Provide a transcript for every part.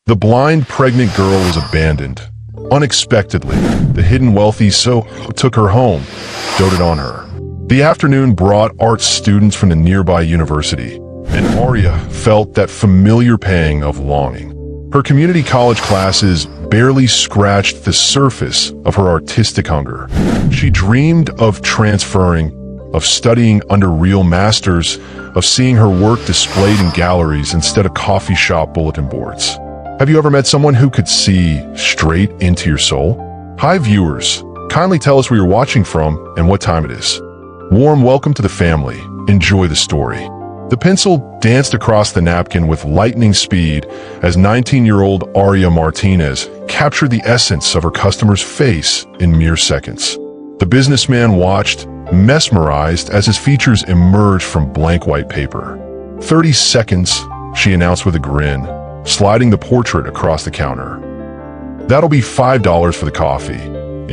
The blind, pregnant girl was abandoned. Unexpectedly, the hidden wealthy took her home, doted on her. The afternoon brought art students from the nearby university, and Arya felt that familiar pang of longing. Her community college classes barely scratched the surface of her artistic hunger. She dreamed of transferring, of studying under real masters, of seeing her work displayed in galleries instead of coffee shop bulletin boards. Have you ever met someone who could see straight into your soul? Hi viewers, kindly tell us where you're watching from and what time it is. Warm welcome to the family. Enjoy the story. The pencil danced across the napkin with lightning speed as 19-year-old Arya Martinez captured the essence of her customer's face in mere seconds. The businessman watched, mesmerized as his features emerged from blank white paper. 30 seconds, she announced with a grin, sliding the portrait across the counter. That'll be $5 for the coffee,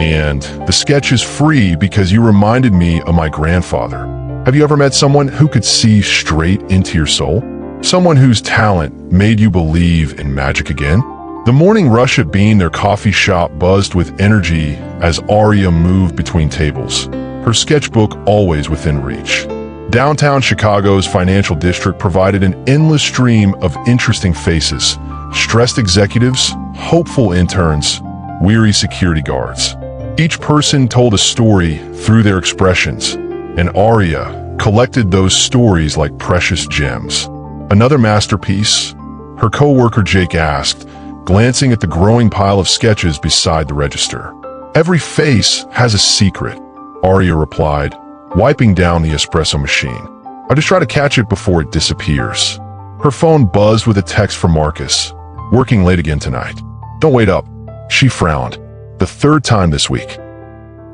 and the sketch is free because you reminded me of my grandfather. Have you ever met someone who could see straight into your soul? Someone whose talent made you believe in magic again? The morning rush at Bean, their coffee shop, buzzed with energy as Arya moved between tables, her sketchbook always within reach. Downtown Chicago's financial district provided an endless stream of interesting faces, stressed executives, hopeful interns, weary security guards. Each person told a story through their expressions, and Arya collected those stories like precious gems. Another masterpiece? Her co-worker Jake asked, glancing at the growing pile of sketches beside the register. Every face has a secret, Arya replied, wiping down the espresso machine. I just try to catch it before it disappears. Her phone buzzed with a text from Marcus. Working late again tonight. Don't wait up. She frowned. The third time this week.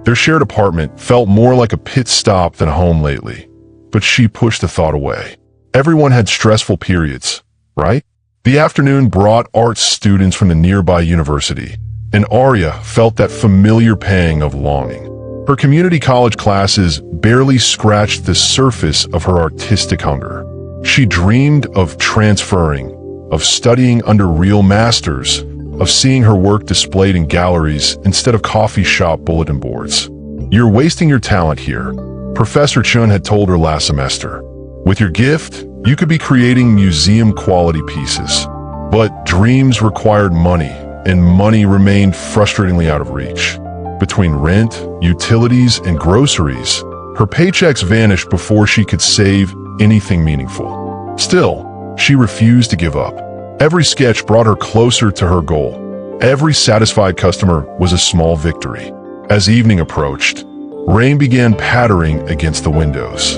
Their shared apartment felt more like a pit stop than home lately, but she pushed the thought away. Everyone had stressful periods, right? The afternoon brought art students from the nearby university, and Arya felt that familiar pang of longing. Her community college classes barely scratched the surface of her artistic hunger. She dreamed of transferring, of studying under real masters, of seeing her work displayed in galleries instead of coffee shop bulletin boards. You're wasting your talent here, Professor Chun had told her last semester. With your gift, you could be creating museum-quality pieces. But dreams required money, and money remained frustratingly out of reach. Between rent, utilities, and groceries, her paychecks vanished before she could save anything meaningful. Still, she refused to give up. Every sketch brought her closer to her goal. Every satisfied customer was a small victory. As evening approached, rain began pattering against the windows.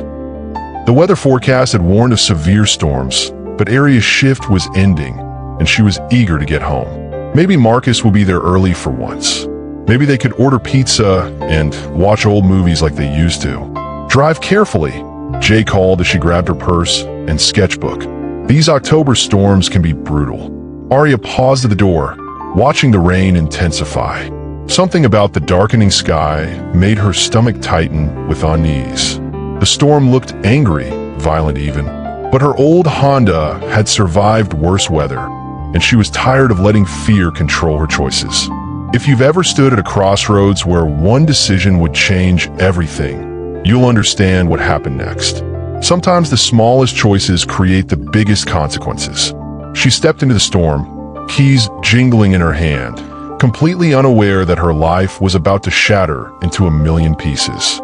The weather forecast had warned of severe storms, but Arya's shift was ending, and she was eager to get home. Maybe Marcus would be there early for once. Maybe they could order pizza and watch old movies like they used to. Drive carefully, Jay called as she grabbed her purse and sketchbook. These October storms can be brutal. Arya paused at the door, watching the rain intensify. Something about the darkening sky made her stomach tighten with unease. The storm looked angry, violent even, but her old Honda had survived worse weather, and she was tired of letting fear control her choices. If you've ever stood at a crossroads where one decision would change everything, you'll understand what happened next. Sometimes the smallest choices create the biggest consequences. She stepped into the storm, keys jingling in her hand, completely unaware that her life was about to shatter into a million pieces.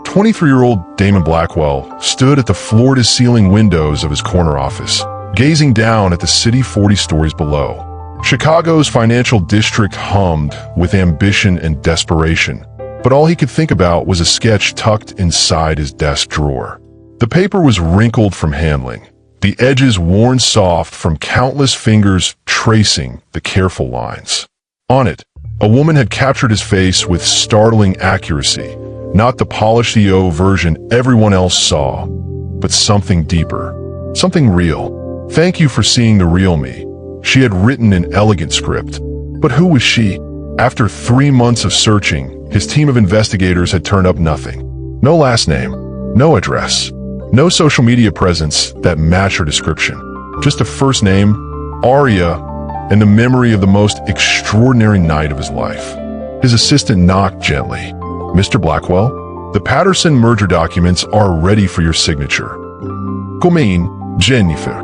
23-year-old Damon Blackwell stood at the floor-to-ceiling windows of his corner office, gazing down at the city 40 stories below. Chicago's financial district hummed with ambition and desperation, but all he could think about was a sketch tucked inside his desk drawer. The paper was wrinkled from handling, the edges worn soft from countless fingers tracing the careful lines. On it, a woman had captured his face with startling accuracy, not the polished EO version everyone else saw, but something deeper, something real. Thank you for seeing the real me, she had written in elegant script. But who was she? After 3 months of searching, his team of investigators had turned up nothing. No last name, no address. No social media presence that matched her description. Just a first name, Arya, and the memory of the most extraordinary night of his life. His assistant knocked gently. "Mr. Blackwell, the Patterson merger documents are ready for your signature." "Come in, Jennifer."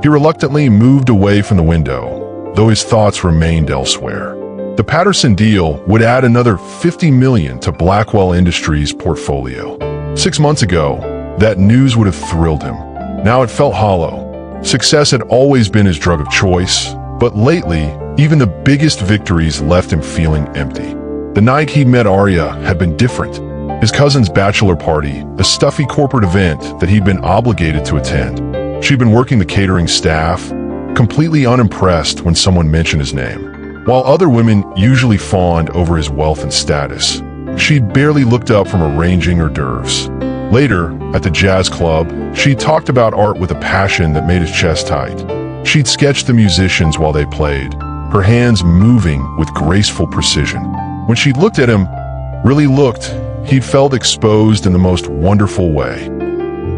He reluctantly moved away from the window, though his thoughts remained elsewhere. The Patterson deal would add another $50 million to Blackwell Industries' portfolio. 6 months ago, that news would have thrilled him. Now it felt hollow. Success had always been his drug of choice, but lately, even the biggest victories left him feeling empty. The night he met Arya had been different. His cousin's bachelor party, a stuffy corporate event that he'd been obligated to attend. She'd been working the catering staff, completely unimpressed when someone mentioned his name. While other women usually fawned over his wealth and status, she'd barely looked up from arranging hors d'oeuvres. Later, at the jazz club, she talked about art with a passion that made his chest tight. She'd sketched the musicians while they played, her hands moving with graceful precision. When she'd looked at him, really looked, he'd felt exposed in the most wonderful way.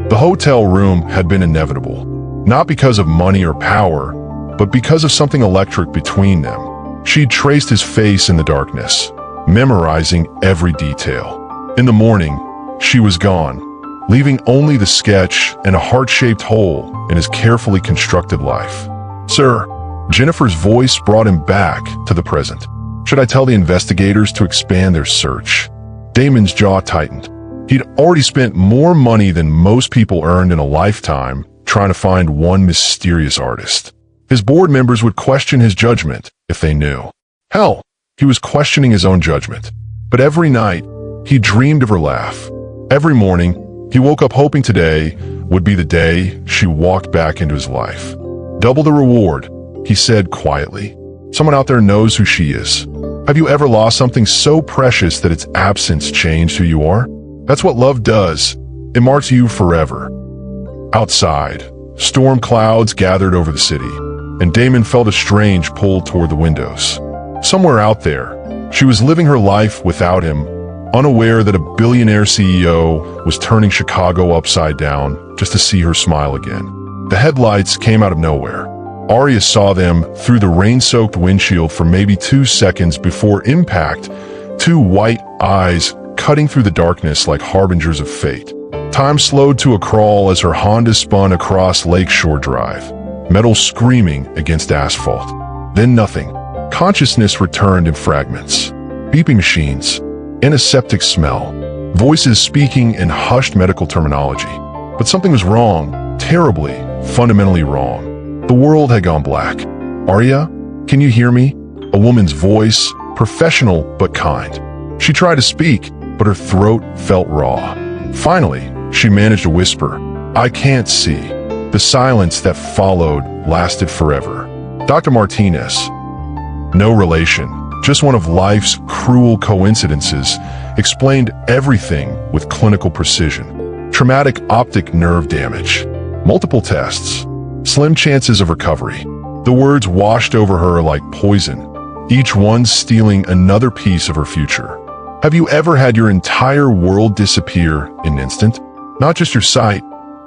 The hotel room had been inevitable, not because of money or power, but because of something electric between them. She'd traced his face in the darkness, memorizing every detail. In the morning, she was gone, leaving only the sketch and a heart-shaped hole in his carefully constructed life. "Sir," Jennifer's voice brought him back to the present. "Should I tell the investigators to expand their search?" Damon's jaw tightened. He'd already spent more money than most people earned in a lifetime trying to find one mysterious artist. His board members would question his judgment if they knew. Hell, he was questioning his own judgment. But every night, he dreamed of her laugh. Every morning, he woke up hoping today would be the day she walked back into his life. "Double the reward," he said quietly. "Someone out there knows who she is. Have you ever lost something so precious that its absence changed who you are? That's what love does. It marks you forever." Outside, storm clouds gathered over the city, and Damon felt a strange pull toward the windows. Somewhere out there, she was living her life without him, unaware that a billionaire CEO was turning Chicago upside down just to see her smile again. The headlights came out of nowhere. Arya saw them through the rain-soaked windshield for maybe 2 seconds before impact, 2 white eyes cutting through the darkness like harbingers of fate. Time slowed to a crawl as her Honda spun across Lakeshore Drive, metal screaming against asphalt. Then nothing. Consciousness returned in fragments. Beeping machines, antiseptic smell, voices speaking in hushed medical terminology. But something was wrong, terribly, fundamentally wrong. The world had gone black. "Arya, can you hear me?" A woman's voice, professional but kind. She tried to speak, but her throat felt raw. Finally, she managed to whisper, "I can't see." The silence that followed lasted forever. Dr. Martinez, no relation, just one of life's cruel coincidences, explained everything with clinical precision. Traumatic optic nerve damage, multiple tests, slim chances of recovery. The words washed over her like poison, each one stealing another piece of her future. Have you ever had your entire world disappear in an instant? Not just your sight,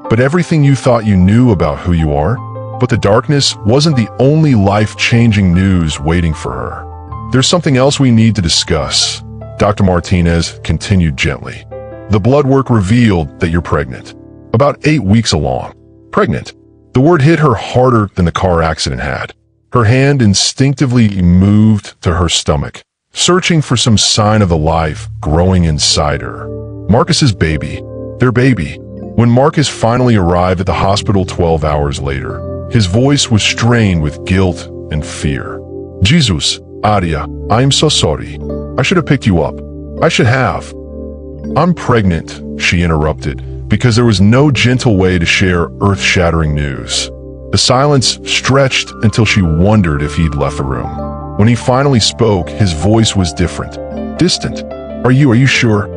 but everything you thought you knew about who you are? But the darkness wasn't the only life-changing news waiting for her. "There's something else we need to discuss," Dr. Martinez continued gently. "The blood work revealed that you're pregnant. About 8 weeks along. Pregnant." The word hit her harder than the car accident had. Her hand instinctively moved to her stomach, searching for some sign of the life growing inside her. Marcus's baby. Their baby. When Marcus finally arrived at the hospital 12 hours later, his voice was strained with guilt and fear. "Jesus, Arya, I'm so sorry. I should have picked you up. I should have." "I'm pregnant," she interrupted, because there was no gentle way to share earth-shattering news. The silence stretched until she wondered if he'd left the room. When he finally spoke, his voice was different, distant. Are you sure?"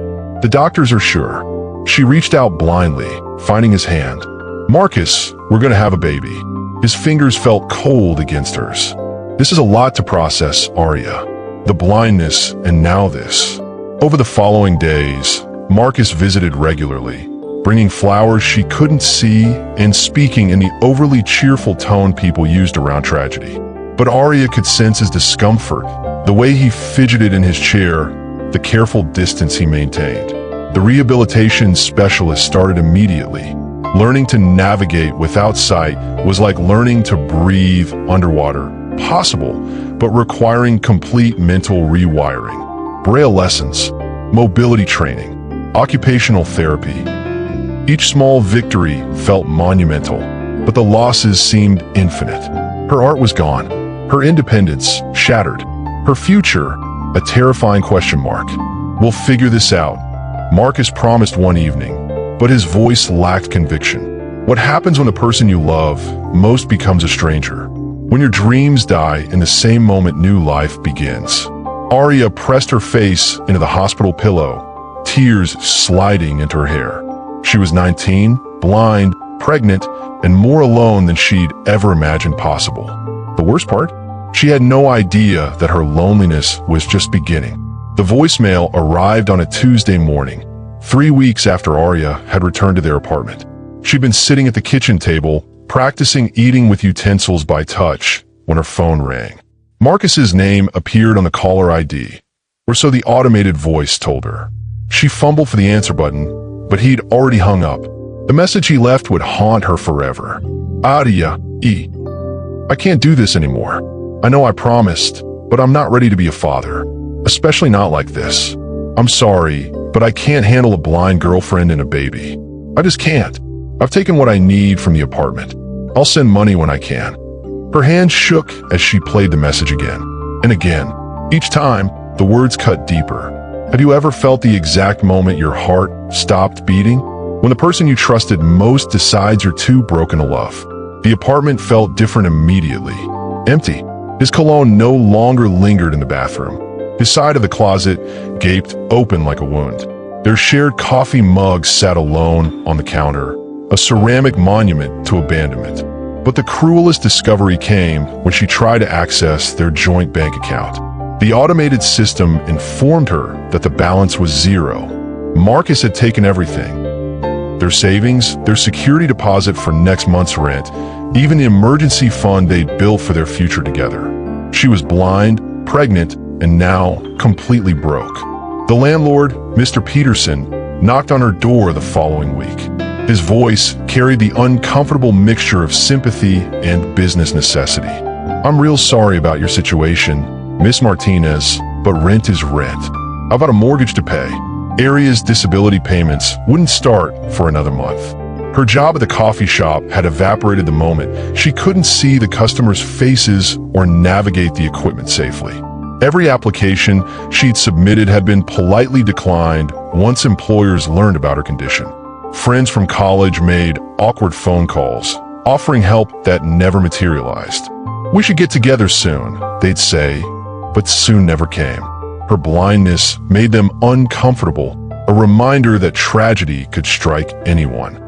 "The doctors are sure." She reached out blindly, finding his hand. "Marcus, we're gonna have a baby." His fingers felt cold against hers. "This is a lot to process, Arya. The blindness and now this." Over the following days, Marcus visited regularly, bringing flowers she couldn't see and speaking in the overly cheerful tone people used around tragedy. But Arya could sense his discomfort, the way he fidgeted in his chair, the careful distance he maintained. The rehabilitation specialist started immediately. Learning to navigate without sight was like learning to breathe underwater. Possible, but requiring complete mental rewiring. Braille lessons, mobility training, occupational therapy. Each small victory felt monumental, but the losses seemed infinite. Her art was gone, her independence shattered, her future a terrifying question mark. We'll figure this out, Marcus promised one evening, but his voice lacked conviction. What happens when the person you love most becomes a stranger? When your dreams die in the same moment new life begins. Arya pressed her face into the hospital pillow, tears sliding into her hair. She was 19, blind, pregnant, and more alone than she'd ever imagined possible. The worst part? She had no idea that her loneliness was just beginning. The voicemail arrived on a Tuesday morning, 3 weeks after Arya had returned to their apartment. She'd been sitting at the kitchen table, practicing eating with utensils by touch, when her phone rang. Marcus's name appeared on the caller ID, or so the automated voice told her. She fumbled for the answer button, but he'd already hung up. The message he left would haunt her forever. Arya, I can't do this anymore. I know I promised, but I'm not ready to be a father. Especially not like this. I'm sorry, but I can't handle a blind girlfriend and a baby. I just can't. I've taken what I need from the apartment. I'll send money when I can. Her hand shook as she played the message again and again. Each time, the words cut deeper. Have you ever felt the exact moment your heart stopped beating? When the person you trusted most decides you're too broken to love. The apartment felt different immediately. Empty. His cologne no longer lingered in the bathroom. His side of the closet gaped open like a wound. Their shared coffee mug sat alone on the counter, a ceramic monument to abandonment. But the cruelest discovery came when she tried to access their joint bank account. The automated system informed her that the balance was zero. Marcus had taken everything. Their savings, their security deposit for next month's rent, even the emergency fund they'd built for their future together. She was blind, pregnant, and now completely broke. The landlord, Mr. Peterson, knocked on her door the following week. His voice carried the uncomfortable mixture of sympathy and business necessity. I'm real sorry about your situation, Miss Martinez, but rent is rent. I've got a mortgage to pay. Arya's disability payments wouldn't start for another month. Her job at the coffee shop had evaporated the moment she couldn't see the customers' faces or navigate the equipment safely. Every application she'd submitted had been politely declined once employers learned about her condition. Friends from college made awkward phone calls, offering help that never materialized. We should get together soon, they'd say, but soon never came. Her blindness made them uncomfortable, a reminder that tragedy could strike anyone.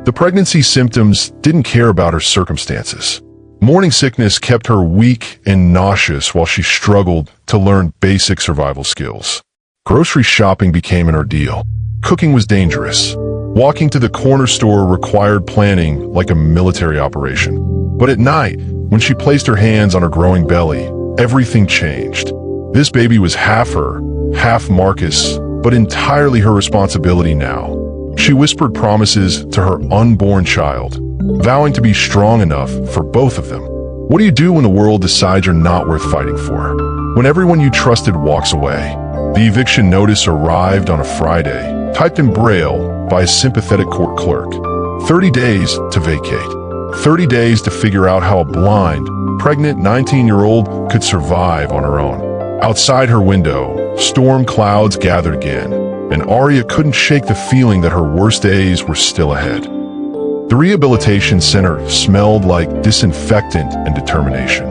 The pregnancy symptoms didn't care about her circumstances. Morning sickness kept her weak and nauseous while she struggled to learn basic survival skills. Grocery shopping became an ordeal. Cooking was dangerous. Walking to the corner store required planning like a military operation. But at night, when she placed her hands on her growing belly, everything changed. This baby was half her, half Marcus, but entirely her responsibility now. She whispered promises to her unborn child, vowing to be strong enough for both of them. What do you do when the world decides you're not worth fighting for? When everyone you trusted walks away? The eviction notice arrived on a Friday, typed in Braille by a sympathetic court clerk. 30 days to vacate. 30 days to figure out how a blind, pregnant 19-year-old could survive on her own. Outside her window, storm clouds gathered again, and Arya couldn't shake the feeling that her worst days were still ahead. The rehabilitation center smelled like disinfectant and determination.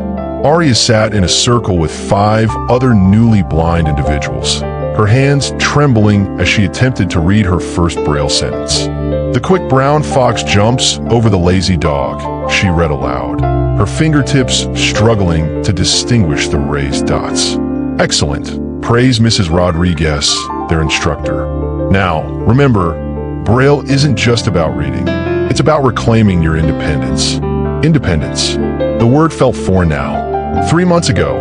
Arya sat in a circle with 5 other newly blind individuals, her hands trembling as she attempted to read her first Braille sentence. The quick brown fox jumps over the lazy dog, she read aloud, her fingertips struggling to distinguish the raised dots. Excellent, praised Mrs. Rodriguez, their instructor. Now, remember, Braille isn't just about reading. It's about reclaiming your independence. Independence. The word felt foreign now. 3 months ago,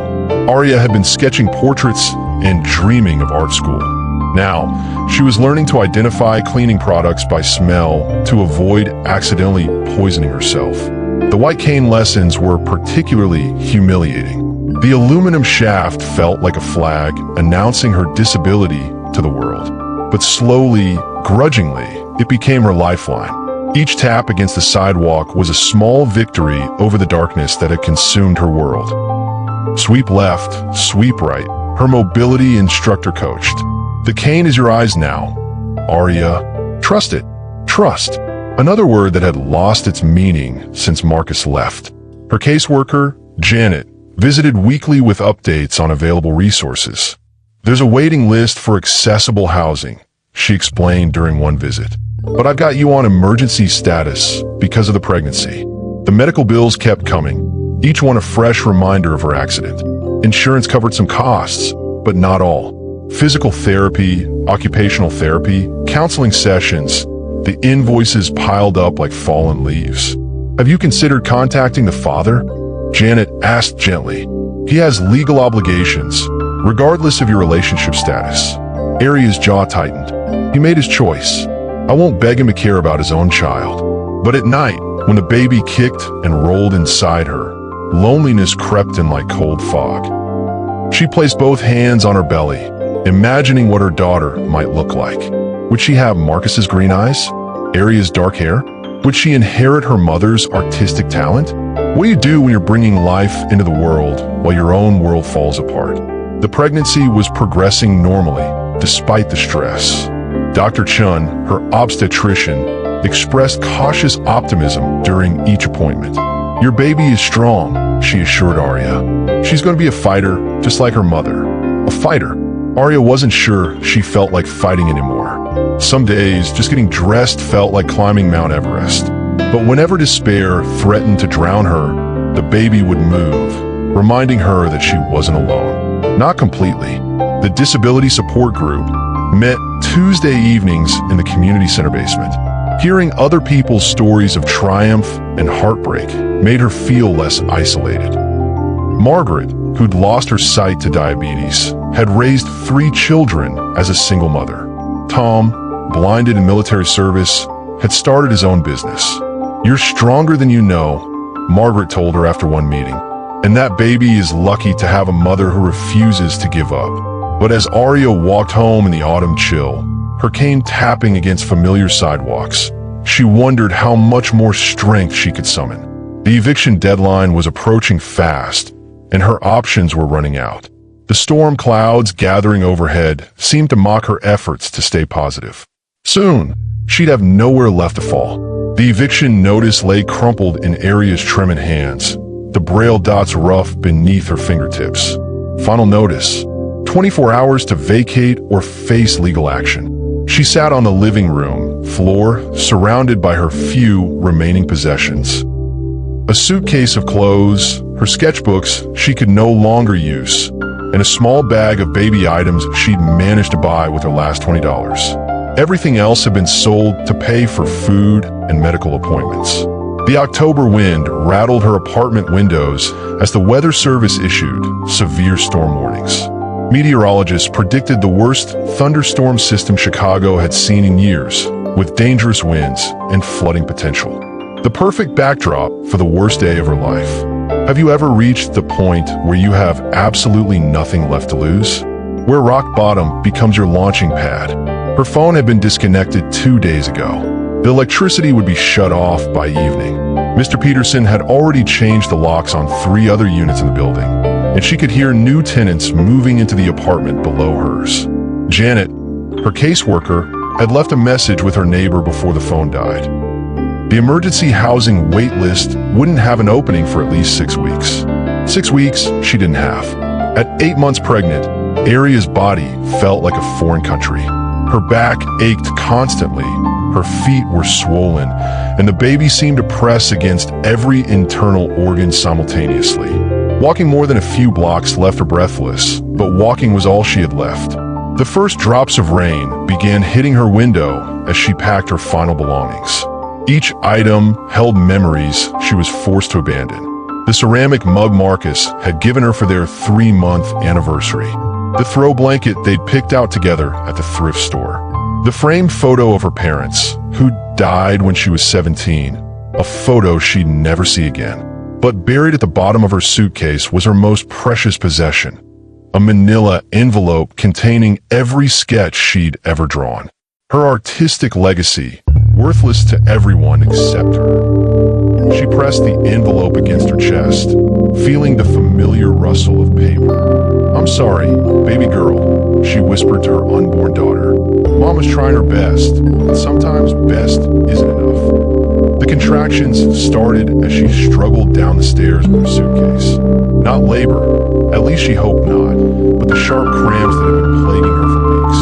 Arya had been sketching portraits and dreaming of art school. Now, she was learning to identify cleaning products by smell to avoid accidentally poisoning herself. The white cane lessons were particularly humiliating. The aluminum shaft felt like a flag announcing her disability to the world. But slowly, grudgingly, it became her lifeline. Each tap against the sidewalk was a small victory over the darkness that had consumed her world. Sweep left, sweep right. Her mobility instructor coached. The cane is your eyes now, Arya. Trust it. Trust. Another word that had lost its meaning since Marcus left. Her caseworker, Janet, visited weekly with updates on available resources. There's a waiting list for accessible housing, she explained during one visit. But I've got you on emergency status because of the pregnancy. The medical bills kept coming, each one a fresh reminder of her accident. Insurance covered some costs, but not all. Physical therapy, occupational therapy, counseling sessions, the invoices piled up like fallen leaves. Have you considered contacting the father? Janet asked gently. He has legal obligations, regardless of your relationship status. Arya's jaw tightened. He made his choice. I won't beg him to care about his own child. But at night, when the baby kicked and rolled inside her, loneliness crept in like cold fog. She placed both hands on her belly, imagining what her daughter might look like. Would she have Marcus's green eyes? Arya's dark hair? Would she inherit her mother's artistic talent? What do you do when you're bringing life into the world while your own world falls apart? The pregnancy was progressing normally, despite the stress. Dr. Chun, her obstetrician, expressed cautious optimism during each appointment. Your baby is strong, she assured Arya. She's going to be a fighter, just like her mother. A fighter. Arya wasn't sure she felt like fighting anymore. Some days, just getting dressed felt like climbing Mount Everest. But whenever despair threatened to drown her, the baby would move, reminding her that she wasn't alone. Not completely. The disability support group met Tuesday evenings in the community center basement. Hearing other people's stories of triumph and heartbreak made her feel less isolated. Margaret, who'd lost her sight to diabetes, had raised 3 children as a single mother. Tom, blinded in military service, had started his own business. You're stronger than you know, Margaret told her after one meeting. And that baby is lucky to have a mother who refuses to give up. But as Arya walked home in the autumn chill, her cane tapping against familiar sidewalks, she wondered how much more strength she could summon. The eviction deadline was approaching fast, and her options were running out. The storm clouds gathering overhead seemed to mock her efforts to stay positive. Soon, she'd have nowhere left to fall. The eviction notice lay crumpled in Arya's trembling hands, the braille dots rough beneath her fingertips. Final notice: 24 hours to vacate or face legal action. She sat on the living room floor, surrounded by her few remaining possessions. A suitcase of clothes, her sketchbooks she could no longer use, and a small bag of baby items she'd managed to buy with her last $20. Everything else had been sold to pay for food and medical appointments. The October wind rattled her apartment windows as the weather service issued severe storm warnings. Meteorologists predicted the worst thunderstorm system Chicago had seen in years, with dangerous winds and flooding potential. The perfect backdrop for the worst day of her life. Have you ever reached the point where you have absolutely nothing left to lose? Where rock bottom becomes your launching pad. Her phone had been disconnected 2 days ago. The electricity would be shut off by evening. Mr. Peterson had already changed the locks on 3 other units in the building, and she could hear new tenants moving into the apartment below hers. Janet, her caseworker, had left a message with her neighbor before the phone died. The emergency housing wait list wouldn't have an opening for at least 6 weeks. 6 weeks she didn't have. At 8 months pregnant, Arya's body felt like a foreign country. Her back ached constantly, her feet were swollen, and the baby seemed to press against every internal organ simultaneously. Walking more than a few blocks left her breathless, but walking was all she had left. The first drops of rain began hitting her window as she packed her final belongings. Each item held memories she was forced to abandon. The ceramic mug Marcus had given her for their 3-month anniversary. The throw blanket they'd picked out together at the thrift store. The framed photo of her parents, who died when she was 17, a photo she'd never see again. But buried at the bottom of her suitcase was her most precious possession, a manila envelope containing every sketch she'd ever drawn. Her artistic legacy, worthless to everyone except her. She pressed the envelope against her chest, feeling the familiar rustle of paper. "I'm sorry, baby girl," she whispered to her unborn daughter. "Mom was trying her best, but sometimes best isn't enough." The contractions started as she struggled down the stairs with her suitcase. Not labor, at least she hoped not, but the sharp cramps that had been plaguing her for weeks.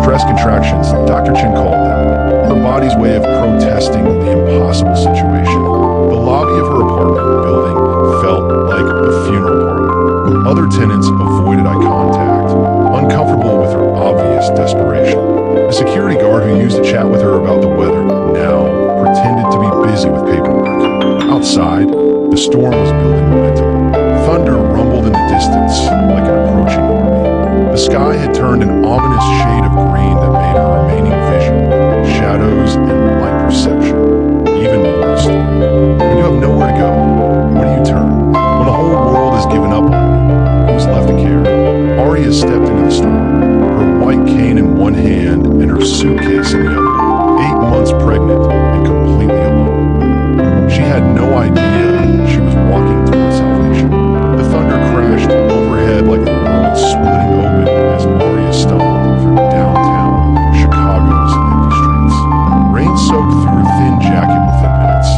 Stress contractions, Dr. Chin called them. Her body's way of protesting the impossible situation. The lobby of her apartment building felt like a funeral parlor. Other tenants avoided eye contact, uncomfortable with her obvious desperation. The security guard who used to chat with her about the weather now pretended to be busy with paperwork. Outside, the storm was building momentum. Thunder rumbled in the distance like an approaching army. The sky had turned an ominous shade of green that made her remaining vision, shadows, and light perception even more distorted. When you have nowhere to go, where do you turn? When the whole world has given up on you, who's left to care? Arya stepped into the storm, her white cane in one hand and her suitcase in the other. 8 months pregnant and completely alone. She had no idea she was walking toward salvation. The thunder crashed overhead like the world splitting open as Arya stumbled through downtown Chicago's empty streets. Rain soaked through her thin jacket within minutes.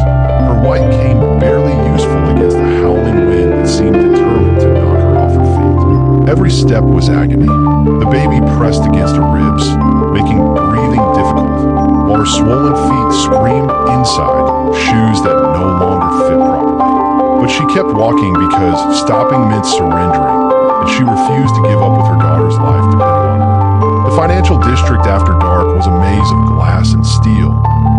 Her white cane barely useful against the howling wind that seemed determined to knock her off her feet. Every step was agony. The baby pressed against her ribs, making breathing difficult, while her swollen feet screamed inside shoes that no longer fit properly. But she kept walking because stopping meant surrendering, and she refused to give up with her daughter's life depending on it. The financial district after dark was a maze of glass and steel,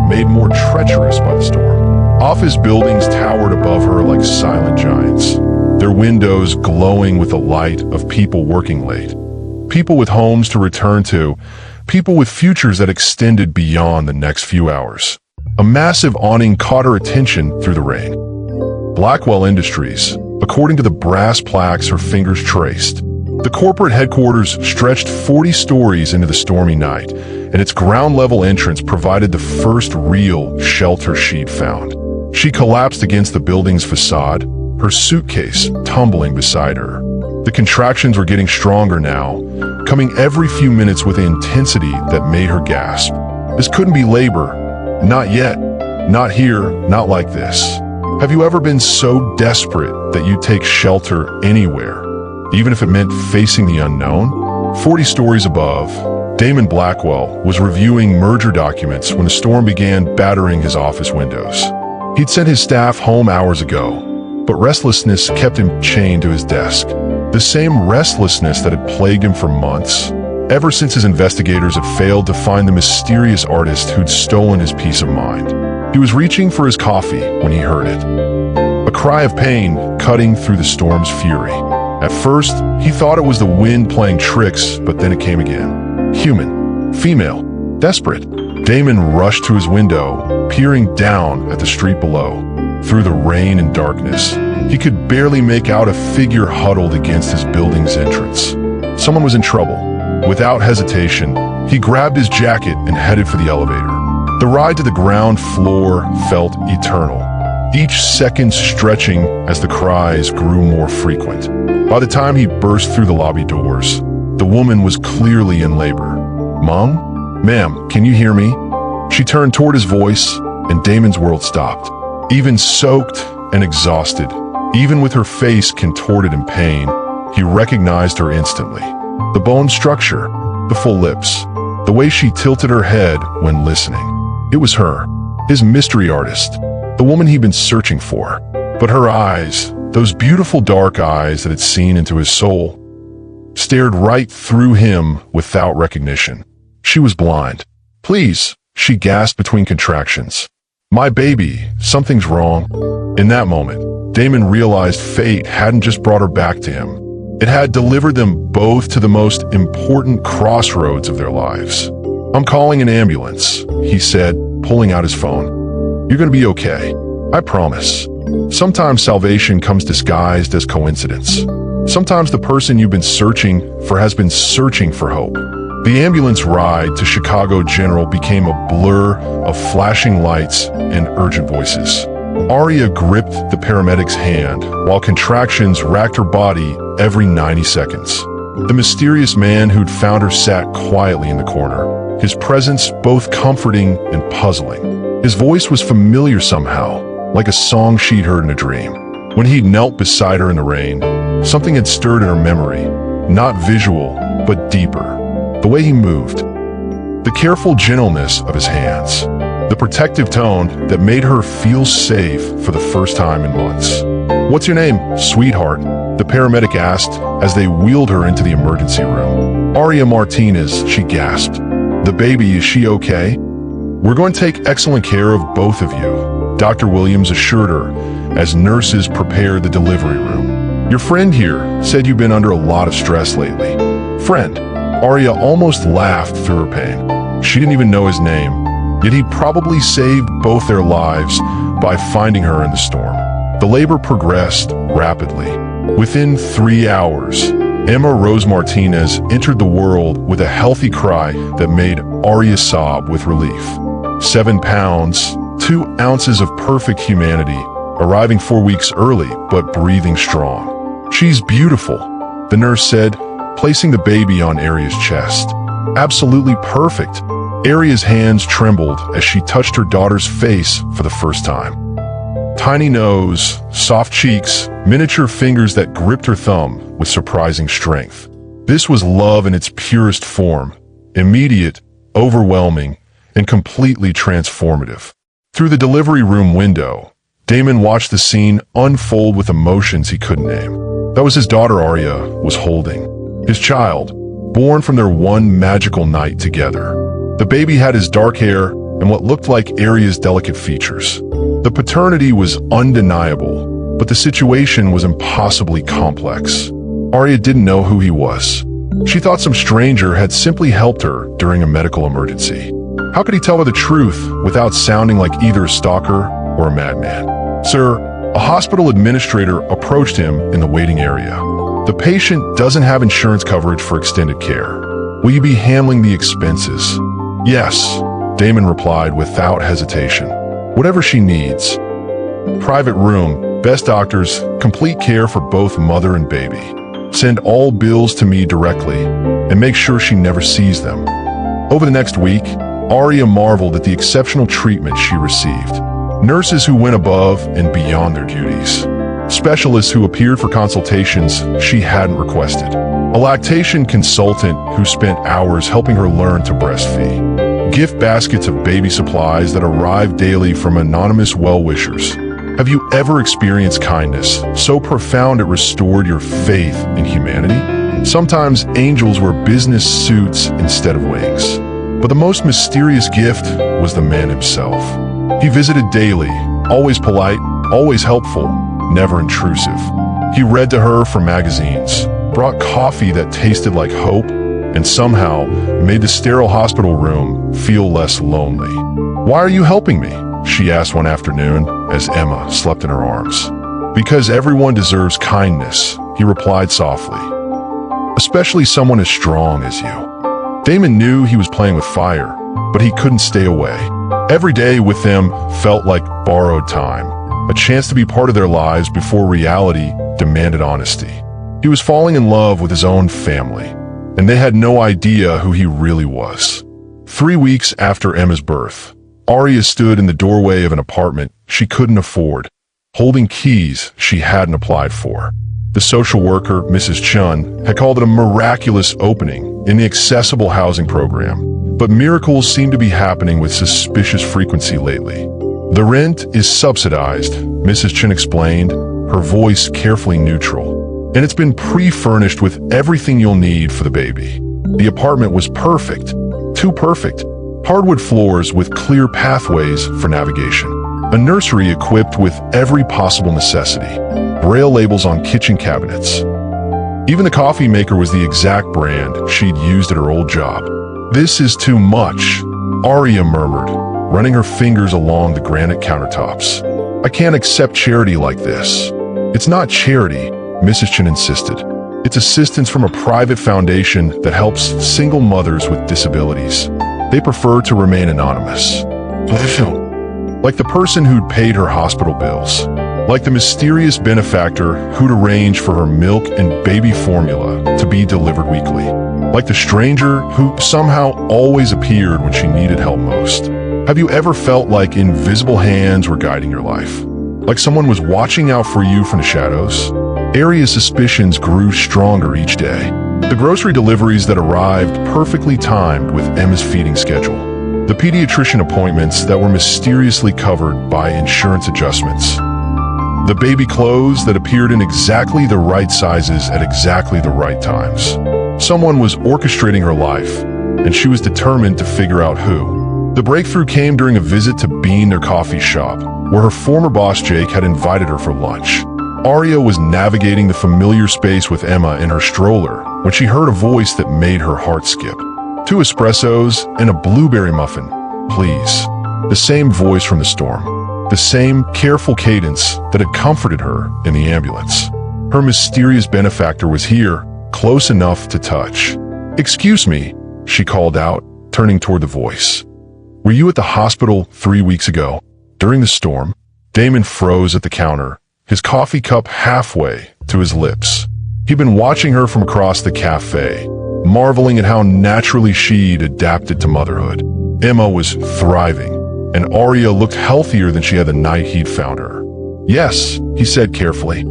made more treacherous by the storm. Office buildings towered above her like silent giants, their windows glowing with the light of people working late. People with homes to return to, people with futures that extended beyond the next few hours. A massive awning caught her attention through the rain. Blackwell Industries, according to the brass plaques her fingers traced. The corporate headquarters stretched 40 stories into the stormy night, and its ground-level entrance provided the first real shelter she'd found. She collapsed against the building's facade, her suitcase tumbling beside her. The contractions were getting stronger now, coming every few minutes with an intensity that made her gasp. This couldn't be labor. Not yet. Not here. Not like this. Have you ever been so desperate that you'd take shelter anywhere, even if it meant facing the unknown? 40 stories above, Damon Blackwell was reviewing merger documents when the storm began battering his office windows. He'd sent his staff home hours ago, but restlessness kept him chained to his desk. The same restlessness that had plagued him for months, ever since his investigators had failed to find the mysterious artist who'd stolen his peace of mind. He was reaching for his coffee when he heard it. A cry of pain cutting through the storm's fury. At first, he thought it was the wind playing tricks, but then it came again. Human, female, desperate. Damon rushed to his window, peering down at the street below. Through the rain and darkness, he could barely make out a figure huddled against his building's entrance. Someone was in trouble. Without hesitation, he grabbed his jacket and headed for the elevator. The ride to the ground floor felt eternal, each second stretching as the cries grew more frequent. By the time he burst through the lobby doors, the woman was clearly in labor. "Mom? Ma'am, can you hear me?" She turned toward his voice, and Damon's world stopped. Even soaked and exhausted, even with her face contorted in pain, he recognized her instantly. The bone structure, the full lips, the way she tilted her head when listening. It was her, his mystery artist, the woman he'd been searching for. But her eyes, those beautiful dark eyes that had seen into his soul, stared right through him without recognition. She was blind. "Please," she gasped between contractions. "My baby, something's wrong." In that moment, Damon realized fate hadn't just brought her back to him. It had delivered them both to the most important crossroads of their lives. "I'm calling an ambulance," he said, pulling out his phone. "You're gonna be okay. I promise." Sometimes salvation comes disguised as coincidence. Sometimes the person you've been searching for has been searching for hope. The ambulance ride to Chicago General became a blur of flashing lights and urgent voices. Aria gripped the paramedic's hand while contractions racked her body every 90 seconds. The mysterious man who'd found her sat quietly in the corner, his presence both comforting and puzzling. His voice was familiar somehow, like a song she'd heard in a dream. When he'd knelt beside her in the rain, something had stirred in her memory, not visual, but deeper. The way he moved, the careful gentleness of his hands, the protective tone that made her feel safe for the first time in months. "What's your name, sweetheart?" the paramedic asked as they wheeled her into the emergency room. "Aria Martinez," she gasped. "The baby, is she okay?" "We're going to take excellent care of both of you," Dr. Williams assured her as nurses prepared the delivery room. "Your friend here said you've been under a lot of stress lately." "Friend?" Aria almost laughed through her pain. She didn't even know his name, yet he'd probably saved both their lives by finding her in the storm. The labor progressed rapidly. Within 3 hours, Emma Rose Martinez entered the world with a healthy cry that made Aria sob with relief. 7 pounds, 2 ounces of perfect humanity, arriving 4 weeks early but breathing strong. "She's beautiful," the nurse said, placing the baby on Aria's chest. "Absolutely perfect." Aria's hands trembled as she touched her daughter's face for the first time. Tiny nose, soft cheeks, miniature fingers that gripped her thumb with surprising strength. This was love in its purest form, immediate, overwhelming, and completely transformative. Through the delivery room window, Damon watched the scene unfold with emotions he couldn't name. That was his daughter Aria was holding. His child, born from their one magical night together. The baby had his dark hair and what looked like Aria's delicate features. The paternity was undeniable, but the situation was impossibly complex. Aria didn't know who he was. She thought some stranger had simply helped her during a medical emergency. How could he tell her the truth without sounding like either a stalker or a madman? "Sir," a hospital administrator approached him in the waiting area. "The patient doesn't have insurance coverage for extended care. Will you be handling the expenses?" "Yes," Damon replied without hesitation. "Whatever she needs. Private room, best doctors, complete care for both mother and baby. Send all bills to me directly and make sure she never sees them." Over the next week, Aria marveled at the exceptional treatment she received. Nurses who went above and beyond their duties. Specialists who appeared for consultations she hadn't requested. A lactation consultant who spent hours helping her learn to breastfeed. Gift baskets of baby supplies that arrived daily from anonymous well-wishers. Have you ever experienced kindness so profound it restored your faith in humanity? Sometimes angels wear business suits instead of wings. But the most mysterious gift was the man himself. He visited daily, always polite, always helpful, never intrusive. He read to her from magazines, brought coffee that tasted like hope, and somehow made the sterile hospital room feel less lonely. "Why are you helping me?" she asked one afternoon as Emma slept in her arms. "Because everyone deserves kindness," he replied softly. "Especially someone as strong as you." Damon knew he was playing with fire, but he couldn't stay away. Every day with them felt like borrowed time, a chance to be part of their lives before reality demanded honesty. He was falling in love with his own family, and they had no idea who he really was. 3 weeks after Emma's birth, Aria stood in the doorway of an apartment she couldn't afford, holding keys she hadn't applied for. The social worker, Mrs. Chun, had called it a miraculous opening in the accessible housing program, but miracles seem to be happening with suspicious frequency lately. "The rent is subsidized," Mrs. Chun explained, her voice carefully neutral. "And it's been pre-furnished with everything you'll need for the baby." The apartment was perfect, too perfect. Hardwood floors with clear pathways for navigation. A nursery equipped with every possible necessity. Braille labels on kitchen cabinets. Even the coffee maker was the exact brand she'd used at her old job. "This is too much," Arya murmured, running her fingers along the granite countertops. "I can't accept charity like this." "It's not charity," Mrs. Chen insisted. "It's assistance from a private foundation that helps single mothers with disabilities. They prefer to remain anonymous." Like the person who'd paid her hospital bills. Like the mysterious benefactor who'd arranged for her milk and baby formula to be delivered weekly. Like the stranger who somehow always appeared when she needed help most. Have you ever felt like invisible hands were guiding your life? Like someone was watching out for you from the shadows? Arya's suspicions grew stronger each day. The grocery deliveries that arrived perfectly timed with Emma's feeding schedule. The pediatrician appointments that were mysteriously covered by insurance adjustments. The baby clothes that appeared in exactly the right sizes at exactly the right times. Someone was orchestrating her life, and she was determined to figure out who. The breakthrough came during a visit to Bean, their coffee shop, where her former boss Jake had invited her for lunch. Arya was navigating the familiar space with Emma in her stroller when she heard a voice that made her heart skip. "2 espressos and a blueberry muffin, please." The same voice from the storm. The same careful cadence that had comforted her in the ambulance. Her mysterious benefactor was here, close enough to touch. "Excuse me," she called out, turning toward the voice. "Were you at the hospital 3 weeks ago?" During the storm, Damon froze at the counter, his coffee cup halfway to his lips. He'd been watching her from across the cafe, marveling at how naturally she'd adapted to motherhood. Emma was thriving, and Arya looked healthier than she had the night he'd found her. "Yes," he said carefully.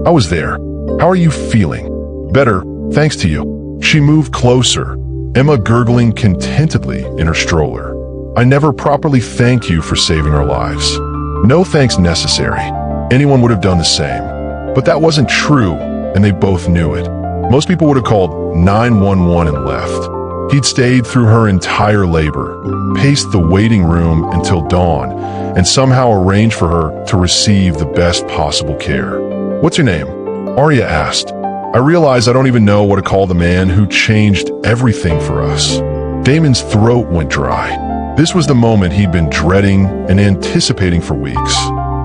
"I was there. How are you feeling?" "Better, thanks to you." She moved closer, Emma gurgling contentedly in her stroller. "I never properly thanked you for saving our lives." "No thanks necessary. Anyone would have done the same." But that wasn't true, and they both knew it. Most people would have called 911 and left. He'd stayed through her entire labor, paced the waiting room until dawn, and somehow arranged for her to receive the best possible care. "What's your name?" Arya asked. "I realize I don't even know what to call the man who changed everything for us." Damon's throat went dry. This was the moment he'd been dreading and anticipating for weeks.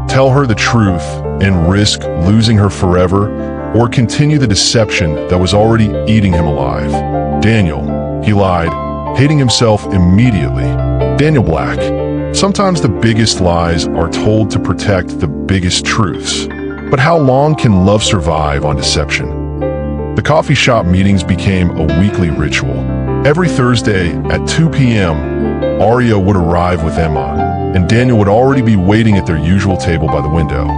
Tell her the truth and risk losing her forever, or continue the deception that was already eating him alive. "Daniel," he lied, hating himself immediately. "Daniel Black." Sometimes the biggest lies are told to protect the biggest truths. But how long can love survive on deception? The coffee shop meetings became a weekly ritual. Every Thursday at 2 p.m., Arya would arrive with Emma, and Daniel would already be waiting at their usual table by the window.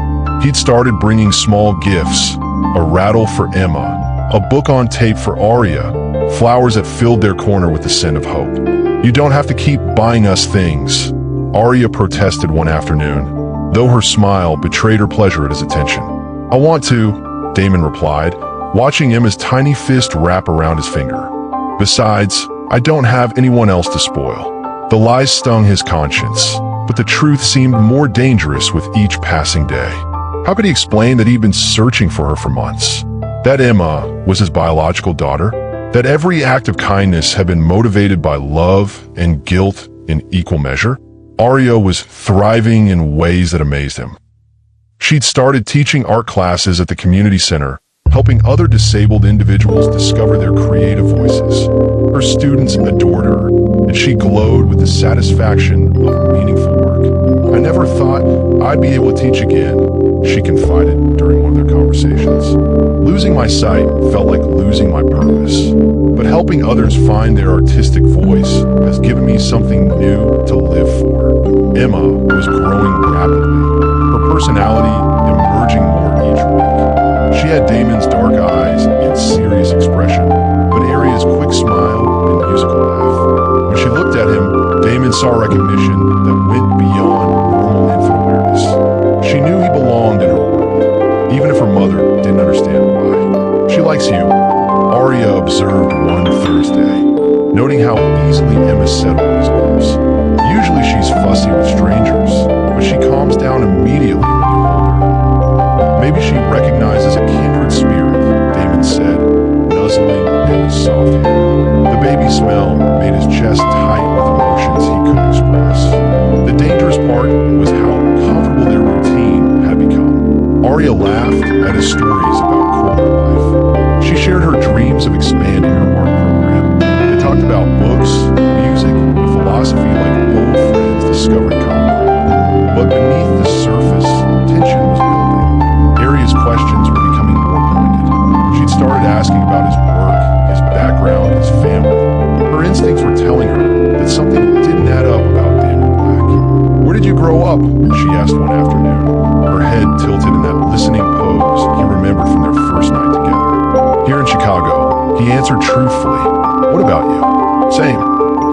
He'd started bringing small gifts, a rattle for Emma, a book on tape for Arya, flowers that filled their corner with the scent of hope. "You don't have to keep buying us things," Arya protested one afternoon, though her smile betrayed her pleasure at his attention. "I want to," Damon replied, watching Emma's tiny fist wrap around his finger. "Besides, I don't have anyone else to spoil." The lies stung his conscience, but the truth seemed more dangerous with each passing day. How could he explain that he'd been searching for her for months? That Emma was his biological daughter? That every act of kindness had been motivated by love and guilt in equal measure? Arya was thriving in ways that amazed him. She'd started teaching art classes at the community center, helping other disabled individuals discover their creative voices. Her students adored her, and she glowed with the satisfaction of meaningful work. "I never thought I'd be able to teach again," she confided during one of their conversations. "Losing my sight felt like losing my purpose, but helping others find their artistic voice has given me something new to live for." Emma was growing rapidly, her personality emerging more each week. She had Damon's dark eyes and serious expression, but Arya's quick smile and musical laugh. When she looked at him, Damon saw recognition that went beyond normal infant awareness. She knew he belonged in her world, even if her mother didn't understand why. "She likes you," Arya observed one Thursday, noting how easily Emma settled his nerves. Usually she's fussy with strangers, but she calms down immediately when you hold her. Maybe she recognizes a kindred spirit, Damon said, nuzzling Emma's soft hair. The baby smell made his chest tight with emotions he couldn't express. The dangerous part was how comfortable their routine had become. Arya laughed at his stories about corporate life. She shared her dreams of expanding her art program. They talked about books, music, and philosophy like old friends discovering common ground. But beneath the surface, tension was building. Arya's questions were becoming more pointed. She'd started asking about his work, his background, his family. Her instincts were telling her that something didn't add up about Damon Black. "Where did you grow up?" she asked one afternoon, her head tilted in that listening pose he remembered from their first night together. "Here in Chicago," he answered truthfully. "What about you?" "Same.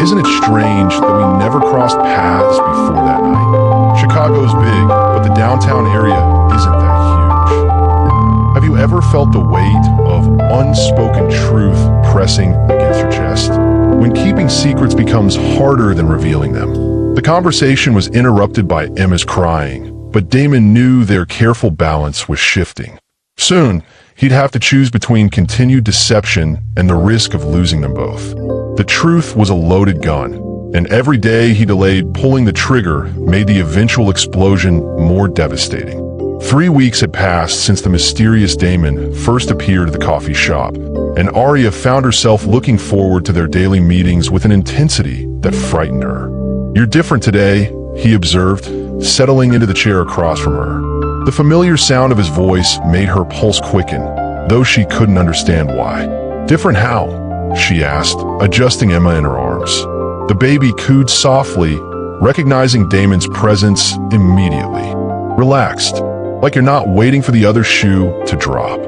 Isn't it strange that we never crossed paths before that night? Chicago's big, but the downtown area isn't that huge." Have you ever felt the weight of unspoken truth pressing against your chest? When keeping secrets becomes harder than revealing them. The conversation was interrupted by Emma's crying, but Damon knew their careful balance was shifting. Soon, he'd have to choose between continued deception and the risk of losing them both. The truth was a loaded gun, and every day he delayed pulling the trigger made the eventual explosion more devastating. 3 weeks had passed since the mysterious Damon first appeared at the coffee shop, and Arya found herself looking forward to their daily meetings with an intensity that frightened her. "You're different today," he observed, settling into the chair across from her. The familiar sound of his voice made her pulse quicken, though she couldn't understand why. "Different how?" she asked, adjusting Emma in her arms. The baby cooed softly, recognizing Damon's presence immediately. Relaxed, like you're not waiting for the other shoe to drop.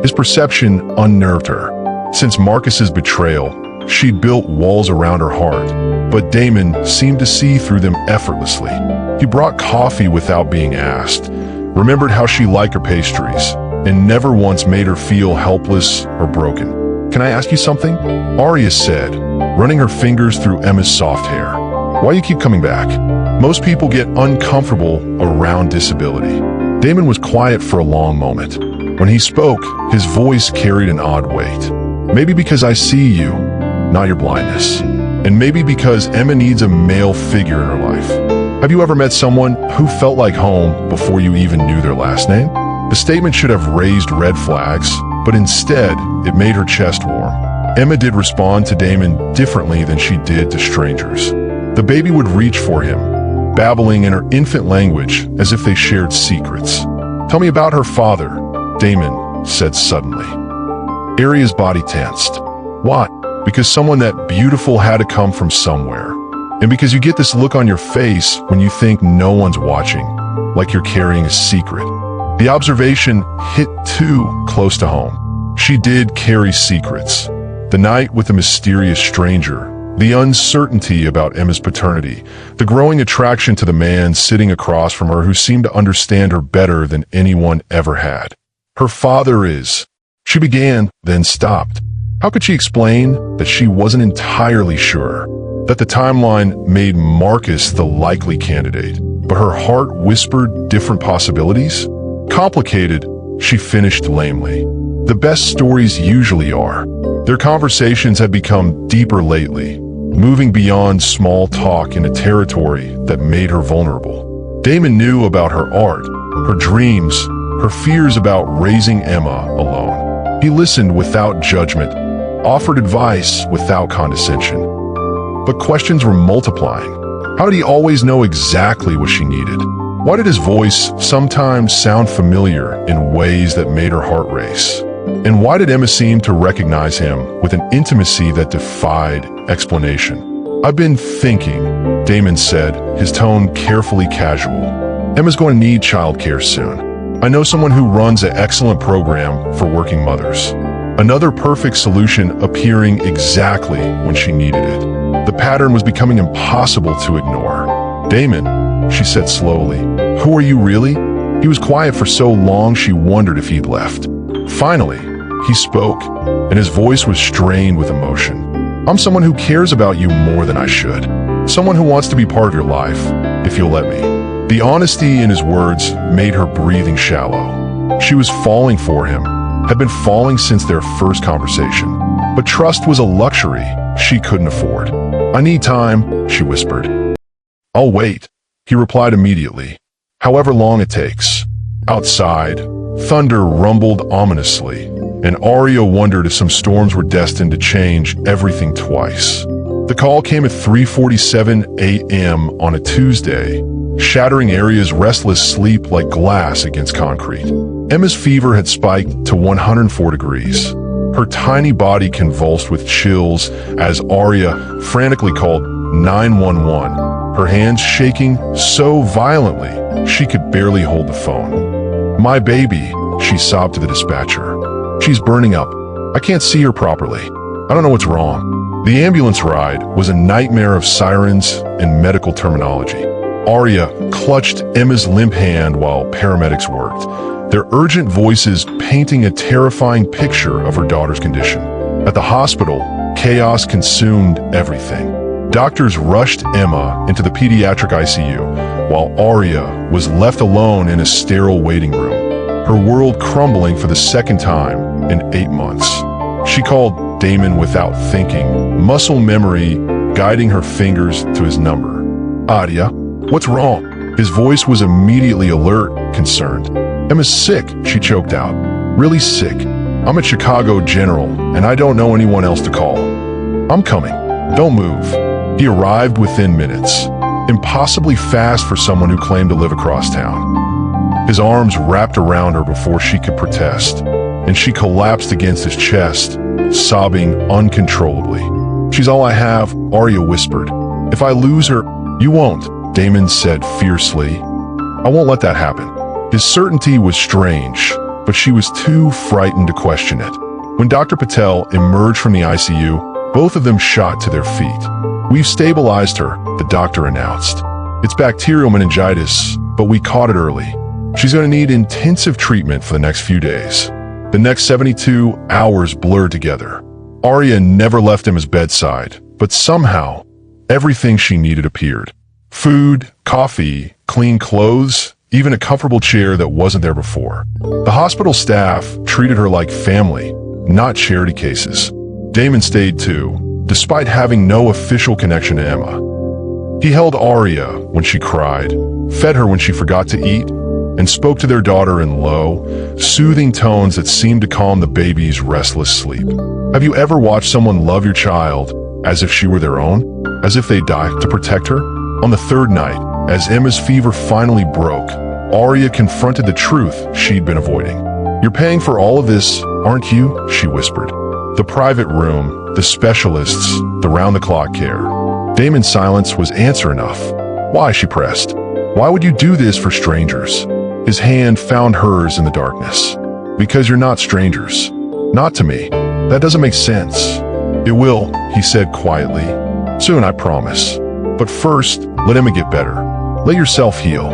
His perception unnerved her. Since Marcus's betrayal, she'd built walls around her heart, but Damon seemed to see through them effortlessly. He brought coffee without being asked, remembered how she liked her pastries, and never once made her feel helpless or broken. "Can I ask you something?" Arya said, running her fingers through Emma's soft hair. "Why you keep coming back?" Most people get uncomfortable around disability. Damon was quiet for a long moment. When he spoke, his voice carried an odd weight. "Maybe because I see you, not your blindness. And maybe because Emma needs a male figure in her life. Have you ever met someone who felt like home before you even knew their last name?" The statement should have raised red flags, but instead, it made her chest warm. Emma did respond to Damon differently than she did to strangers. The baby would reach for him, babbling in her infant language as if they shared secrets. "Tell me about her father," Damon said suddenly. Arya's body tensed. "What?" "Because someone that beautiful had to come from somewhere. And because you get this look on your face when you think no one's watching, like you're carrying a secret." The observation hit too close to home. She did carry secrets. The night with the mysterious stranger, the uncertainty about Emma's paternity, the growing attraction to the man sitting across from her who seemed to understand her better than anyone ever had. "Her father is..." She began, then stopped. How could she explain that she wasn't entirely sure? That the timeline made Marcus the likely candidate, but her heart whispered different possibilities? "Complicated," she finished lamely. The best stories usually are. Their conversations had become deeper lately, moving beyond small talk into territory that made her vulnerable. Damon knew about her art, her dreams, her fears about raising Emma alone. He listened without judgment, offered advice without condescension. But questions were multiplying. How did he always know exactly what she needed? Why did his voice sometimes sound familiar in ways that made her heart race? And why did Emma seem to recognize him with an intimacy that defied explanation? "I've been thinking," Damon said, his tone carefully casual. "Emma's going to need childcare soon. I know someone who runs an excellent program for working mothers." Another perfect solution appearing exactly when she needed it. The pattern was becoming impossible to ignore. "Damon," she said slowly, "who are you really?" He was quiet for so long she wondered if he'd left. Finally, he spoke, and his voice was strained with emotion. "I'm someone who cares about you more than I should. Someone who wants to be part of your life, if you'll let me." The honesty in his words made her breathing shallow. She was falling for him, had been falling since their first conversation. But trust was a luxury she couldn't afford. "I need time," she whispered. "I'll wait," he replied immediately. "However long it takes." Outside, thunder rumbled ominously, and Arya wondered if some storms were destined to change everything twice. The call came at 3:47 a.m. on a Tuesday, shattering Arya's restless sleep like glass against concrete. Emma's fever had spiked to 104 degrees. Her tiny body convulsed with chills as Arya frantically called 911, her hands shaking so violently she could barely hold the phone. "My baby," she sobbed to the dispatcher. "She's burning up. I can't see her properly. I don't know what's wrong." The ambulance ride was a nightmare of sirens and medical terminology. Arya clutched Emma's limp hand while paramedics worked, their urgent voices painting a terrifying picture of her daughter's condition. At the hospital, chaos consumed everything. Doctors rushed Emma into the pediatric ICU, while Arya was left alone in a sterile waiting room, her world crumbling for the second time in 8 months. She called Damon without thinking, muscle memory guiding her fingers to his number. "Arya, what's wrong?" His voice was immediately alert, concerned. "Emma's sick," she choked out. "Really sick. I'm at Chicago General, and I don't know anyone else to call." "I'm coming. Don't move." He arrived within minutes, impossibly fast for someone who claimed to live across town. His arms wrapped around her before she could protest, and she collapsed against his chest, sobbing uncontrollably. "She's all I have," Arya whispered. "If I lose her—" "You won't," Damon said fiercely. "I won't let that happen." His certainty was strange, but she was too frightened to question it. When Dr. Patel emerged from the ICU, both of them shot to their feet. "We've stabilized her," the doctor announced. "It's bacterial meningitis, but we caught it early. She's going to need intensive treatment for the next few days." The next 72 hours blurred together. Arya never left him his bedside, but somehow, everything she needed appeared. Food, coffee, clean clothes, even a comfortable chair that wasn't there before. The hospital staff treated her like family, not charity cases. Damon stayed too, despite having no official connection to Emma. He held Arya when she cried, fed her when she forgot to eat, and spoke to their daughter in low, soothing tones that seemed to calm the baby's restless sleep. Have you ever watched someone love your child as if she were their own? As if they died to protect her? On the third night, as Emma's fever finally broke, Arya confronted the truth she'd been avoiding. "You're paying for all of this, aren't you?" she whispered. The private room, the specialists, the round-the-clock care. Damon's silence was answer enough. "Why?" she pressed. "Why would you do this for strangers?" His hand found hers in the darkness. "Because you're not strangers. Not to me. That doesn't make sense." "It will," he said quietly. "Soon, I promise. But first, let Emma get better. Let yourself heal.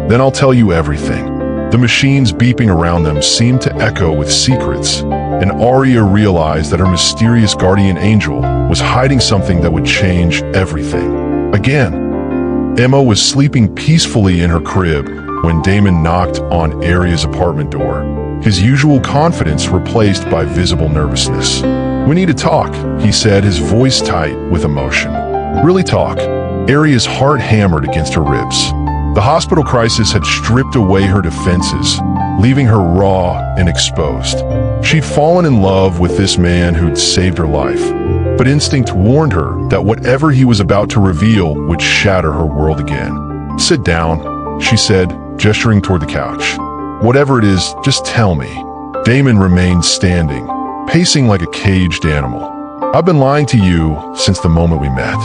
Then I'll tell you everything." The machines beeping around them seemed to echo with secrets, and Arya realized that her mysterious guardian angel was hiding something that would change everything. Again, Emma was sleeping peacefully in her crib when Damon knocked on Arya's apartment door, his usual confidence replaced by visible nervousness. "We need to talk," he said, his voice tight with emotion. "Really talk." Arya's heart hammered against her ribs. The hospital crisis had stripped away her defenses, leaving her raw and exposed. She'd fallen in love with this man who'd saved her life, but instinct warned her that whatever he was about to reveal would shatter her world again. "Sit down," she said, gesturing toward the couch. "Whatever it is, just tell me." Damon remained standing, pacing like a caged animal. "I've been lying to you since the moment we met.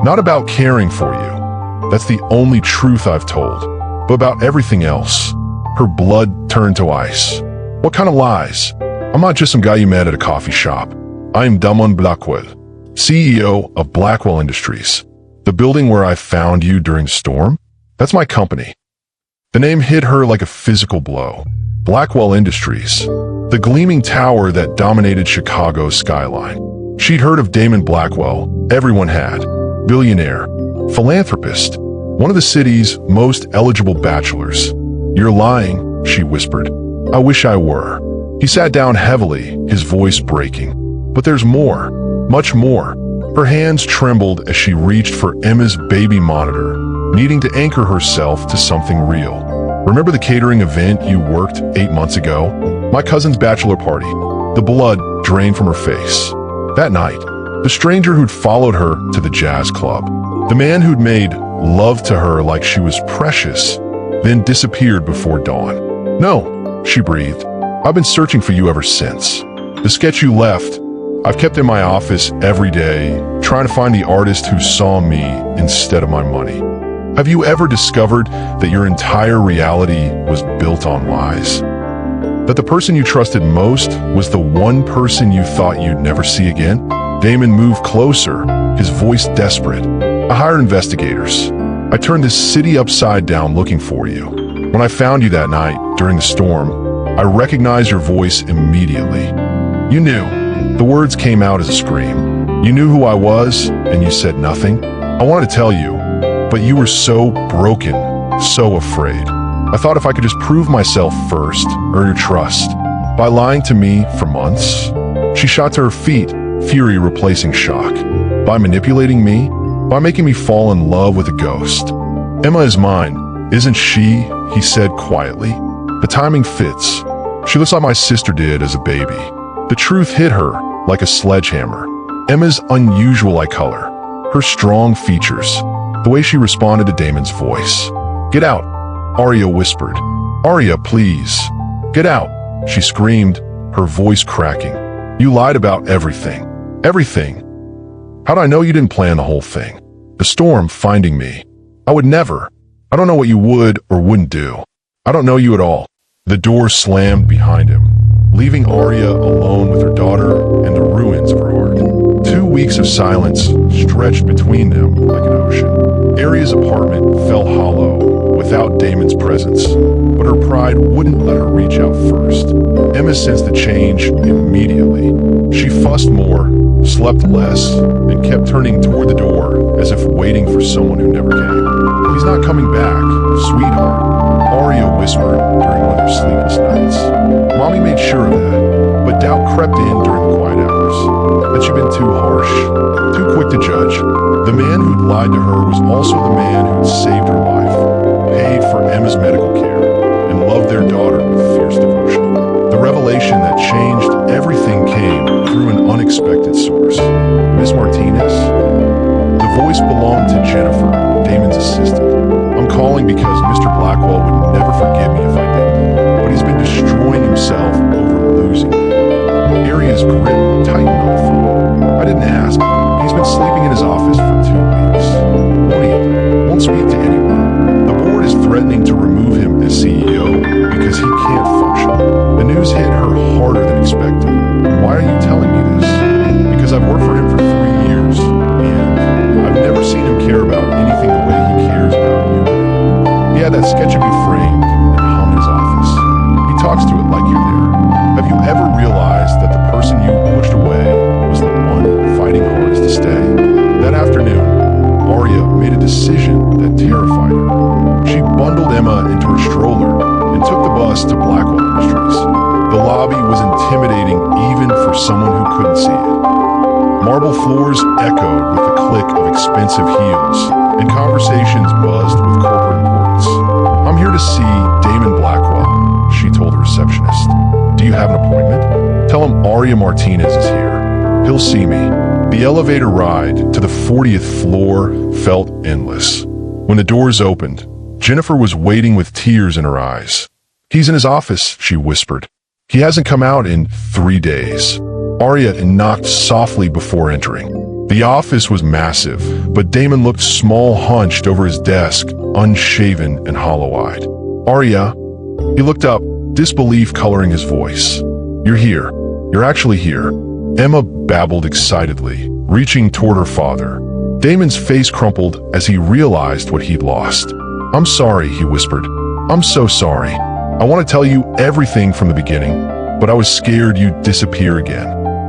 Not about caring for you. That's the only truth I've told. But about everything else." Her blood turned to ice. "What kind of lies? I'm not just some guy you met at a coffee shop. I am Damon Blackwell, CEO of Blackwell Industries. The building where I found you during the storm? That's my company." The name hit her like a physical blow. Blackwell Industries, the gleaming tower that dominated Chicago's skyline. She'd heard of Damon Blackwell, everyone had. Billionaire, philanthropist, one of the city's most eligible bachelors. You're lying, she whispered. I wish I were. He sat down heavily, his voice breaking. But there's more, much more. Her hands trembled as she reached for Emma's baby monitor, needing to anchor herself to something real. Remember the catering event you worked 8 months ago? My cousin's bachelor party. The blood drained from her face. That night, the stranger who'd followed her to the jazz club, the man who'd made love to her like she was precious, then disappeared before dawn. No, she breathed. I've been searching for you ever since. The sketch you left, I've kept in my office every day, trying to find the artist who saw me instead of my money. Have you ever discovered that your entire reality was built on lies? That the person you trusted most was the one person you thought you'd never see again? Damon moved closer, his voice desperate. I hired investigators. I turned this city upside down looking for you. When I found you that night, during the storm, I recognized your voice immediately. You knew. The words came out as a scream. You knew who I was, and you said nothing. I wanted to tell you, but you were so broken, so afraid. I thought if I could just prove myself first, earn your trust. By lying to me for months, she shot to her feet, fury replacing shock. By manipulating me, by making me fall in love with a ghost. Emma is mine, isn't she? He said quietly. The timing fits. She looks like my sister did as a baby. The truth hit her like a sledgehammer. Emma's unusual eye color, her strong features, the way she responded to Damon's voice. Get out, Arya whispered. Arya, please. Get out, she screamed, her voice cracking. You lied about everything. Everything. How'd I know you didn't plan the whole thing? The storm finding me. I would never. I don't know what you would or wouldn't do. I don't know you at all. The door slammed behind him, leaving Arya alone with her daughter and the ruins of her heart. 2 weeks of silence stretched between them like an ocean. Arya's apartment fell hollow without Damon's presence, but her pride wouldn't let her reach out first. Emma sensed the change immediately. She fussed more, slept less, and kept turning toward the door as if waiting for someone who never came. He's not coming back, sweetheart, Arya whispered during one of their sleepless nights. Mommy made sure of that, but doubt crept in during the quiet hours. Had she been too harsh, too quick to judge? The man who'd lied to her was also the man who'd saved her life, paid for Emma's medical care, and loved their daughter with fierce devotion. The revelation that changed everything came through an unexpected source. Miss Martinez? The voice belonged to Jennifer, Damon's assistant. I'm calling because Mr. Blackwell would never forgive me if I didn't, but he's been destroying himself over losing me. Arya's grip tightened on the phone. I didn't ask. He's been sleeping in his office for 2 weeks. Won't eat, won't speak to anyone. The board is threatening to remove him as CEO because he can't function. The news hit her harder than expected. Why are you telling me this? Because I've worked for him for 3 years, and I've never seen him care about anything the way he cares about you. He had that sketch of you framed and hung in his office. He talks to it like you're there. Have you ever realized that the person you pushed away was the one fighting hardest to stay? That afternoon, Arya made a decision that terrified her. She bundled Emma into her stroller and took the bus to Blackwell Industries. The lobby was intimidating even for someone who couldn't see it. Marble floors echoed with the click of expensive heels, and conversations buzzed with corporate importance. I'm here to see Damon Blackwell, she told the receptionist. Do you have an appointment? Tell him Arya Martinez is here. He'll see me. The elevator ride to the 40th floor felt endless. When the doors opened, Jennifer was waiting with tears in her eyes. He's in his office, she whispered. He hasn't come out in 3 days. Arya knocked softly before entering. The office was massive, but Damon looked small, hunched over his desk, unshaven and hollow-eyed. Arya, he looked up, disbelief coloring his voice. You're here. You're actually here. Emma babbled excitedly, reaching toward her father. Damon's face crumpled as he realized what he'd lost. I'm sorry, he whispered. I'm so sorry. I want to tell you everything from the beginning, but I was scared you'd disappear again.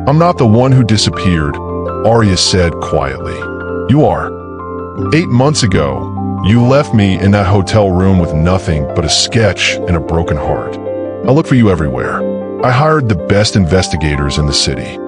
I'm not the one who disappeared, Arya said quietly. You are. 8 months ago, You left me in that hotel room with nothing but a sketch and a broken heart. I looked for you everywhere. I hired the best investigators in the city.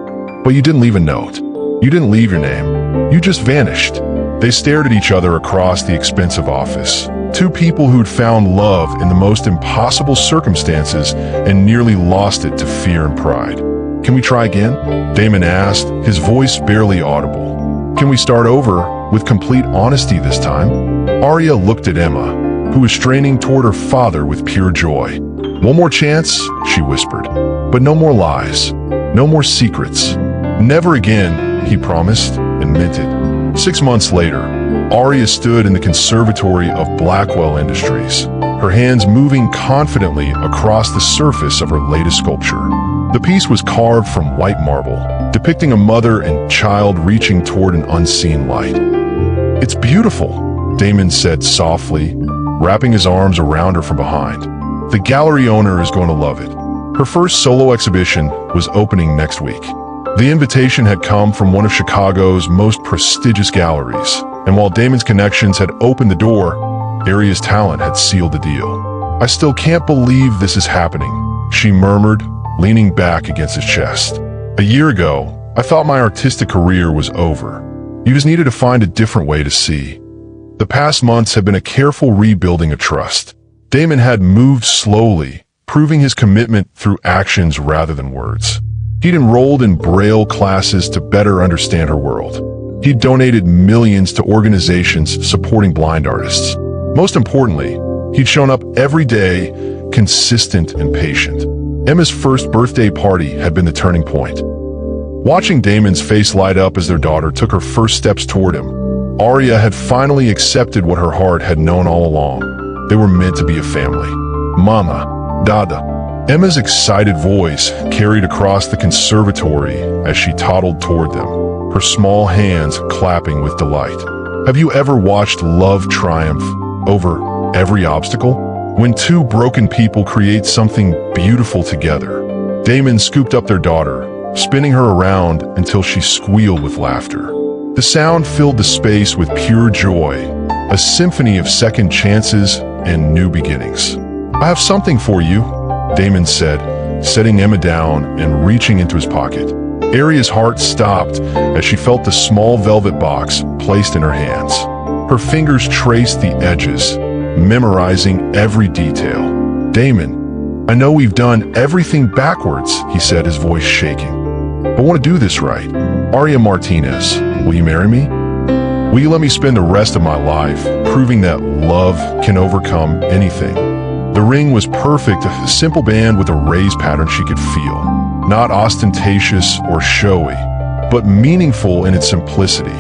But you didn't leave a note. You didn't leave your name. You just vanished." They stared at each other across the expensive office. Two people who'd found love in the most impossible circumstances and nearly lost it to fear and pride. "Can we try again?" Damon asked, his voice barely audible. "Can we start over with complete honesty this time?" Arya looked at Emma, who was straining toward her father with pure joy. "One more chance," she whispered. "But no more lies. No more secrets." "Never again," he promised, and meant it. 6 months later, Arya stood in the conservatory of Blackwell Industries, her hands moving confidently across the surface of her latest sculpture. The piece was carved from white marble, depicting a mother and child reaching toward an unseen light. "It's beautiful," Damon said softly, wrapping his arms around her from behind. "The gallery owner is going to love it." Her first solo exhibition was opening next week. The invitation had come from one of Chicago's most prestigious galleries, and while Damon's connections had opened the door, Arya's talent had sealed the deal. "I still can't believe this is happening," she murmured, leaning back against his chest. "A year ago, I thought my artistic career was over. You just needed to find a different way to see." The past months had been a careful rebuilding of trust. Damon had moved slowly, proving his commitment through actions rather than words. He'd enrolled in Braille classes to better understand her world. He'd donated millions to organizations supporting blind artists. Most importantly, he'd shown up every day, consistent and patient. Emma's first birthday party had been the turning point. Watching Damon's face light up as their daughter took her first steps toward him, Arya had finally accepted what her heart had known all along. They were meant to be a family. "Mama, Dada." Emma's excited voice carried across the conservatory as she toddled toward them, her small hands clapping with delight. Have you ever watched love triumph over every obstacle? When two broken people create something beautiful together. Damon scooped up their daughter, spinning her around until she squealed with laughter. The sound filled the space with pure joy, a symphony of second chances and new beginnings. "I have something for you," Damon said, setting Emma down and reaching into his pocket. Arya's heart stopped as she felt the small velvet box placed in her hands. Her fingers traced the edges, memorizing every detail. "Damon, I know we've done everything backwards," he said, his voice shaking. "But I want to do this right. Arya Martinez, will you marry me? Will you let me spend the rest of my life proving that love can overcome anything?" The ring was perfect, a simple band with a raised pattern she could feel. Not ostentatious or showy, but meaningful in its simplicity.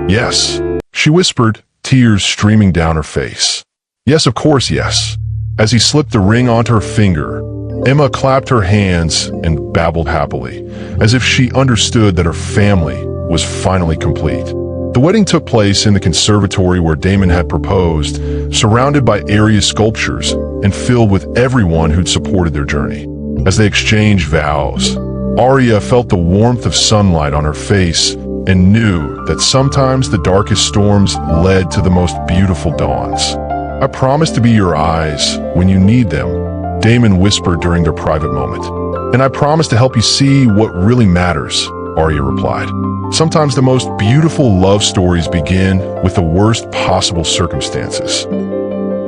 "Yes," she whispered, tears streaming down her face. "Yes, of course, yes." As he slipped the ring onto her finger, Emma clapped her hands and babbled happily, as if she understood that her family was finally complete. The wedding took place in the conservatory where Damon had proposed, surrounded by Arya's sculptures and filled with everyone who'd supported their journey. As they exchanged vows, Arya felt the warmth of sunlight on her face and knew that sometimes the darkest storms led to the most beautiful dawns. "I promise to be your eyes when you need them," Damon whispered during their private moment. "And I promise to help you see what really matters," Arya replied. Sometimes the most beautiful love stories begin with the worst possible circumstances.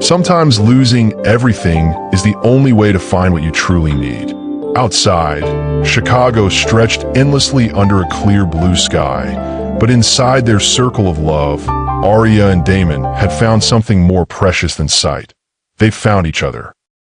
Sometimes losing everything is the only way to find what you truly need. Outside, Chicago stretched endlessly under a clear blue sky, but inside their circle of love, Arya and Damon had found something more precious than sight. They found each other.